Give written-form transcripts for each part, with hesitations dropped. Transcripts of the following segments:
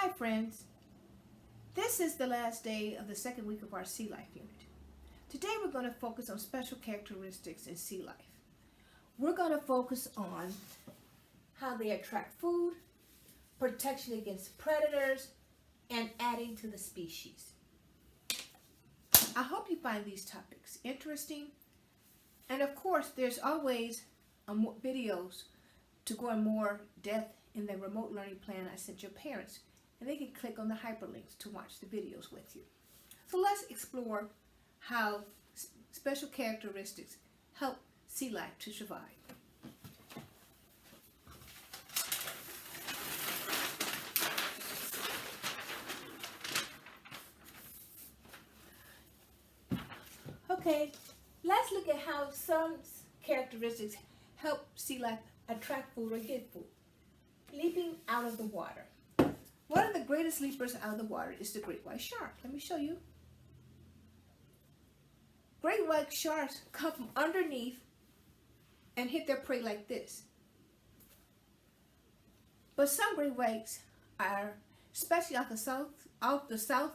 Hi friends, this is the last day of the second week of our Sea Life unit. Today we're going to focus on special characteristics in sea life. We're going to focus on how they attract food, protection against predators, and adding to the species. I hope you find these topics interesting, and of course there's always videos to go in more depth in the remote learning plan I sent your parents, and they can click on the hyperlinks to watch the videos with you. So let's explore how special characteristics help sea life to survive. Okay, let's look at how some characteristics help sea life attract food or get food. Leaping out of the water. One of the greatest leapers out of the water is the great white shark. Let me show you. Great white sharks come from underneath and hit their prey like this. But some great whites are, especially off the south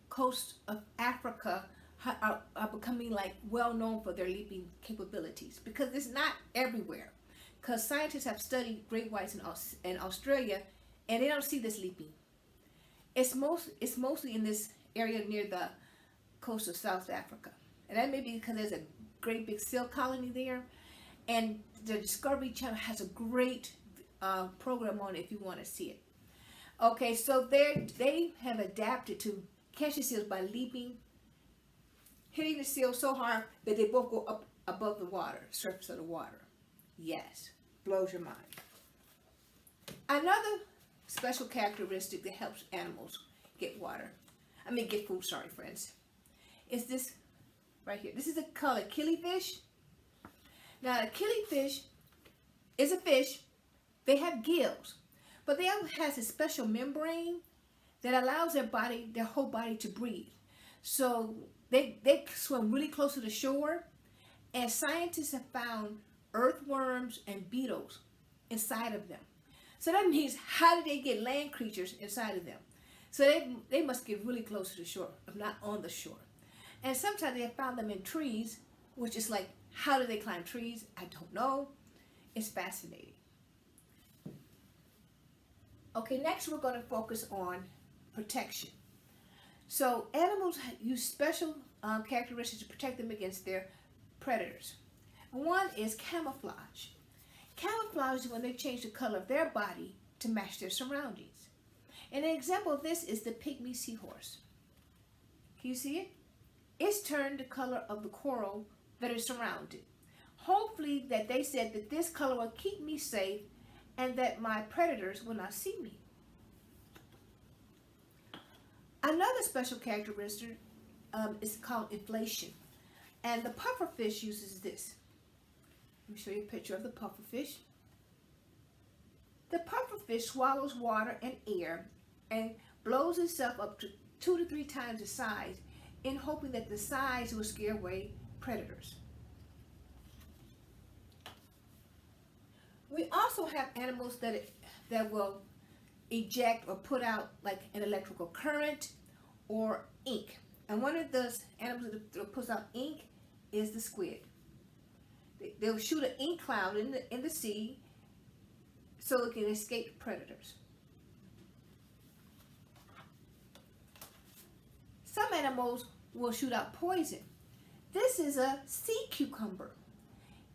coast of Africa, are becoming well known for their leaping capabilities, because it's not everywhere. Because scientists have studied great whites in Australia, and they don't see this leaping. It's mostly in this area near the coast of South Africa, and that may be because there's a great big seal colony there, and the Discovery Channel has a great program on it if you want to see it. Okay, so they have adapted to catching seals by leaping, hitting the seal so hard that they both go up above the water, surface of the water. Yes, blows your mind. Another special characteristic that helps animals get food, sorry friends, is this right here. This is called a killifish. Now a killifish is a fish. They have gills, but they also has a special membrane that allows their whole body to breathe. So they swim really close to the shore, and scientists have found earthworms and beetles inside of them. So that means, how did they get land creatures inside of them? So they must get really close to the shore, if not on the shore. And sometimes they have found them in trees, which is like, how do they climb trees? I don't know. It's fascinating. Okay, next we're going to focus on protection. So animals use special characteristics to protect them against their predators. One is camouflage. Camouflage is when they change the color of their body to match their surroundings. And an example of this is the pygmy seahorse. Can you see it? It's turned the color of the coral that is surrounded. Hopefully that they said that this color will keep me safe and that my predators will not see me. Another special characteristic is called inflation. And the pufferfish uses this. Let me show you a picture of the pufferfish. The pufferfish swallows water and air and blows itself up to 2 to 3 times the size, in hoping that the size will scare away predators. We also have animals that will eject or put out like an electrical current or ink. And one of those animals that puts out ink is the squid. They'll shoot an ink cloud in the sea so it can escape predators. Some animals will shoot out poison. This is a sea cucumber.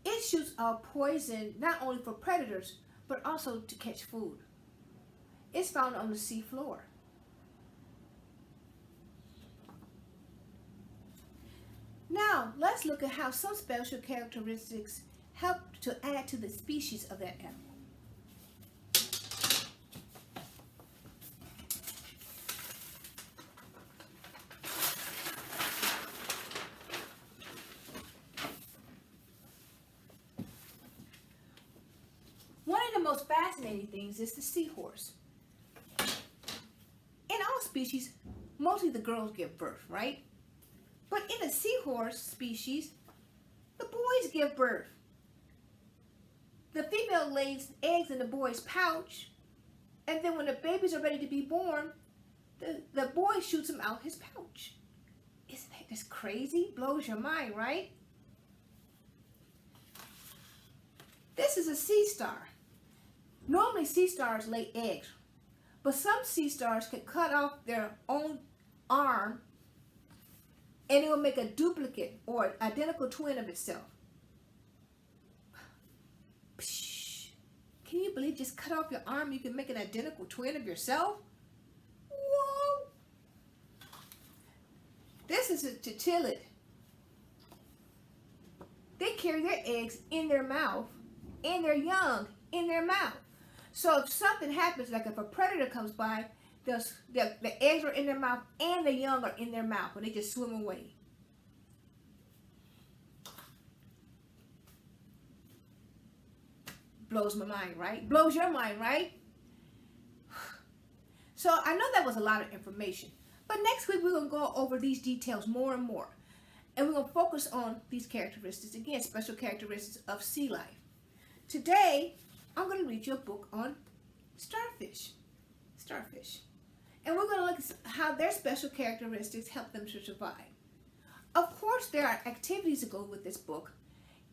It shoots out poison not only for predators, but also to catch food. It's found on the sea floor. Now, let's look at how some special characteristics help to add to the species of that animal. One of the most fascinating things is the seahorse. In all species, mostly the girls give birth, right? But in the seahorse species, the boys give birth. The female lays eggs in the boy's pouch, And then when the babies are ready to be born, the boy shoots them out his pouch. Isn't that just crazy? Blows your mind, right? This is a sea star. Normally sea stars lay eggs, but some sea stars can cut off their own arm and it will make a duplicate or identical twin of itself. Psh, can you believe just cut off your arm, you can make an identical twin of yourself? Whoa! This is a cichlid. They carry their eggs in their mouth and their young in their mouth. So if something happens, like if a predator comes by, the eggs are in their mouth and the young are in their mouth and they just swim away. Blows my mind, right? Blows your mind, right? So I know that was a lot of information. But next week we're going to go over these details more and more. And we're going to focus on these characteristics, again, special characteristics of sea life. Today, I'm going to read you a book on starfish. And we're going to look at how their special characteristics help them to survive. Of course, there are activities that go with this book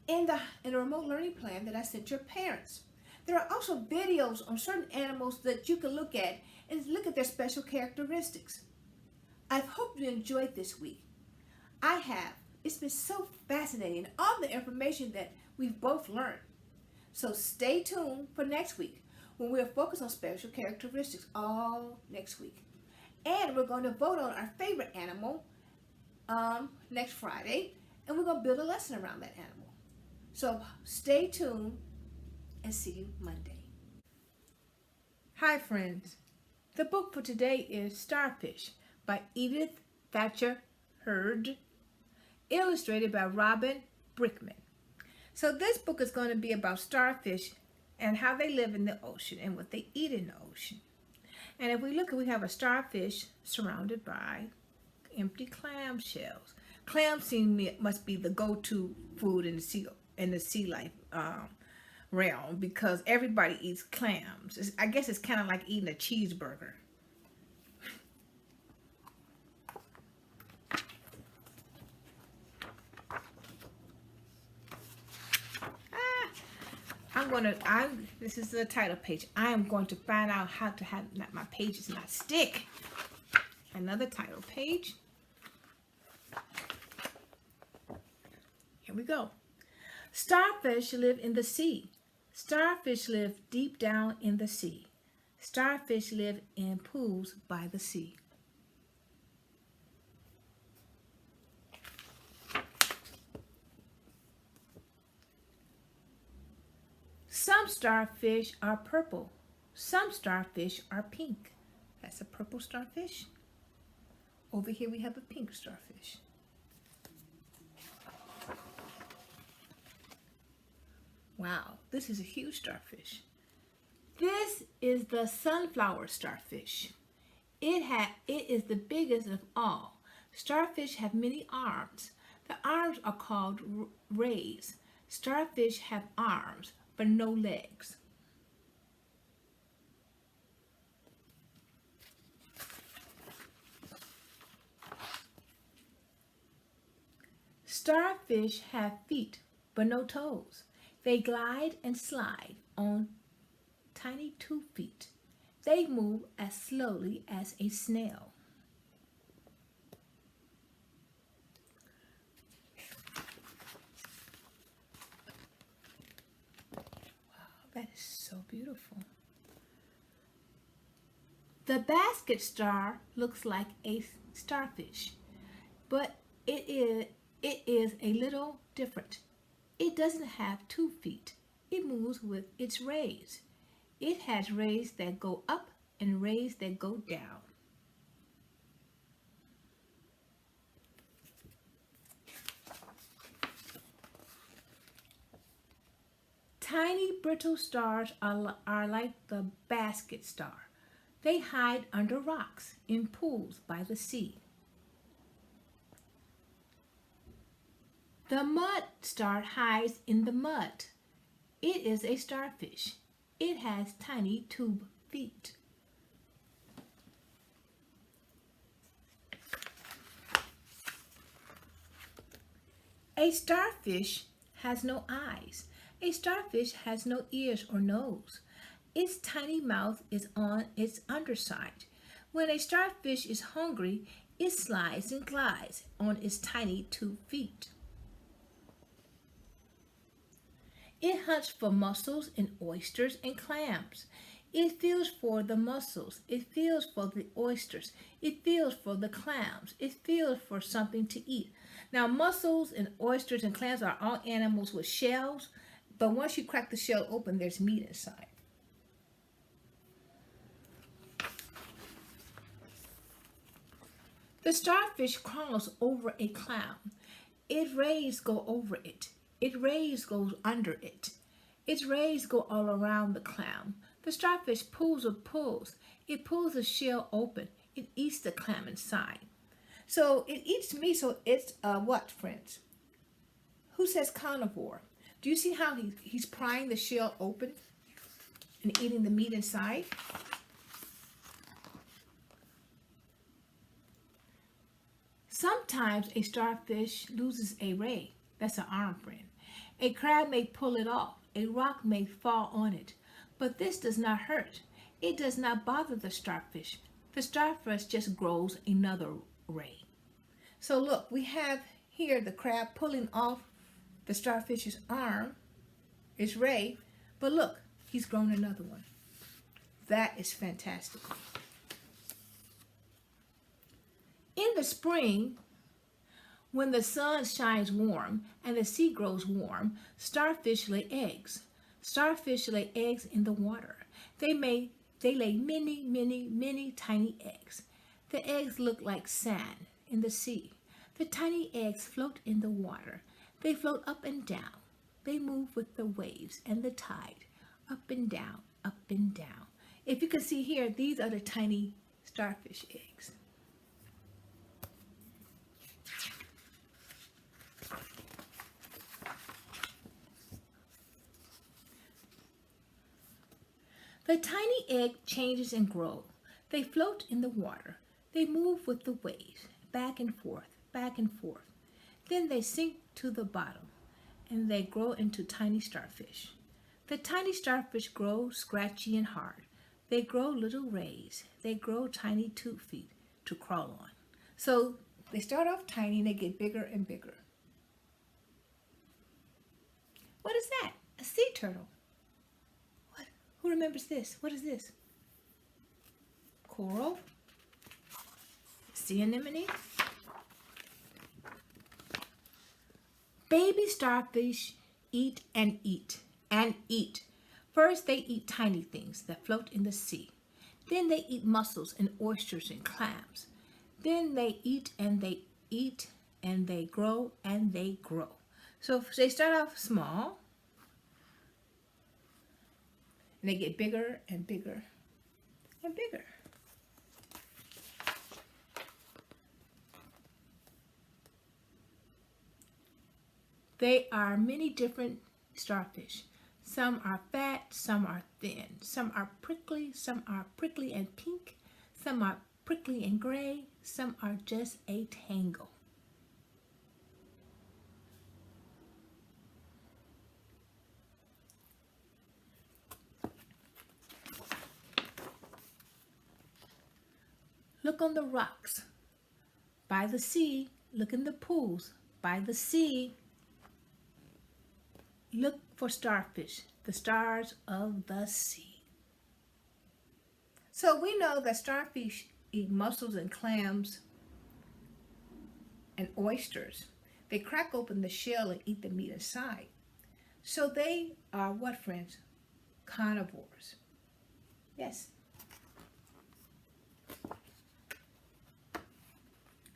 in the remote learning plan that I sent your parents. There are also videos on certain animals that you can look at and look at their special characteristics. I hope you enjoyed this week. I have. It's been so fascinating, all the information that we've both learned. So stay tuned for next week when we'll focus on special characteristics all next week. And we're going to vote on our favorite animal next Friday, and we're going to build a lesson around that animal. So stay tuned and see you Monday. Hi friends. The book for today is Starfish by Edith Thatcher Hurd, illustrated by Robin Brickman. So this book is going to be about starfish and how they live in the ocean and what they eat in the ocean. And if we look, we have a starfish surrounded by empty clam shells. Clams must be the go-to food in the sea life realm because everybody eats clams. I guess it's kind of like eating a cheeseburger. This is the title page. I am going to find out how to have my pages not stick. Another title page. Here we go. Starfish live in the sea. Starfish live deep down in the sea. Starfish live in pools by the sea. Some starfish are purple. Some starfish are pink. That's a purple starfish. Over here we have a pink starfish. Wow, this is a huge starfish. This is the sunflower starfish. It is the biggest of all. Starfish have many arms. The arms are called rays. Starfish have arms, but no legs. Starfish have feet, but no toes. They glide and slide on tiny 2 feet. They move as slowly as a snail. That is so beautiful. The basket star looks like a starfish, but it is a little different. It doesn't have 2 feet. It moves with its rays. It has rays that go up and rays that go down. Tiny brittle stars are like the basket star. They hide under rocks in pools by the sea. The mud star hides in the mud. It is a starfish. It has tiny tube feet. A starfish has no eyes. A starfish has no ears or nose. Its tiny mouth is on its underside. When a starfish is hungry, it slides and glides on its tiny 2 feet. It hunts for mussels and oysters and clams. It feels for the mussels. It feels for the oysters. It feels for the clams. It feels for something to eat. Now, mussels and oysters and clams are all animals with shells, but once you crack the shell open, there's meat inside. The starfish crawls over a clam. Its rays go over it. Its rays goes under it. Its rays go all around the clam. The starfish pulls or pulls. It pulls the shell open. It eats the clam inside. So it eats meat, so it's what, friends? Who says carnivore? Do you see how he's prying the shell open and eating the meat inside? Sometimes a starfish loses a ray. That's an arm, friend. A crab may pull it off. A rock may fall on it. But this does not hurt. It does not bother the starfish. The starfish just grows another ray. So look, we have here the crab pulling off the starfish's arm, its ray. But look, he's grown another one. That is fantastic. In the spring, when the sun shines warm and the sea grows warm, starfish lay eggs. Starfish lay eggs in the water. They lay many, many, many tiny eggs. The eggs look like sand in the sea. The tiny eggs float in the water. They float up and down. They move with the waves and the tide, up and down, up and down. If you can see here, these are the tiny starfish eggs. The tiny egg changes and grows. They float in the water. They move with the waves, back and forth, back and forth. Then they sink to the bottom, and they grow into tiny starfish. The tiny starfish grow scratchy and hard. They grow little rays. They grow tiny 2 feet to crawl on. So they start off tiny and they get bigger and bigger. What is that? A sea turtle. What? Who remembers this? What is this? Coral? Sea anemone? Baby starfish eat and eat and eat. First, they eat tiny things that float in the sea. Then they eat mussels and oysters and clams. Then they eat and they eat and they grow and they grow. So they start off small and they get bigger and bigger and bigger. There are many different starfish. Some are fat, some are thin, some are prickly and pink, some are prickly and gray, some are just a tangle. Look on the rocks. By the sea, look in the pools. By the sea, look for starfish, the stars of the sea. So we know that starfish eat mussels and clams and oysters. They crack open the shell and eat the meat inside. So they are what, friends? Carnivores. Yes.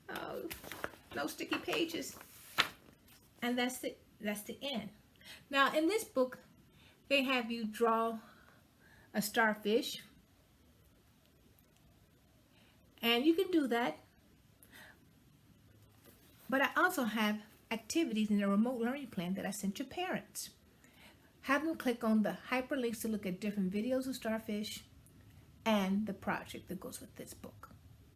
Oh, no sticky pages. And that's it. That's the end. Now, in this book, they have you draw a starfish. And you can do that. But I also have activities in the remote learning plan that I sent your parents. Have them click on the hyperlinks to look at different videos of starfish and the project that goes with this book.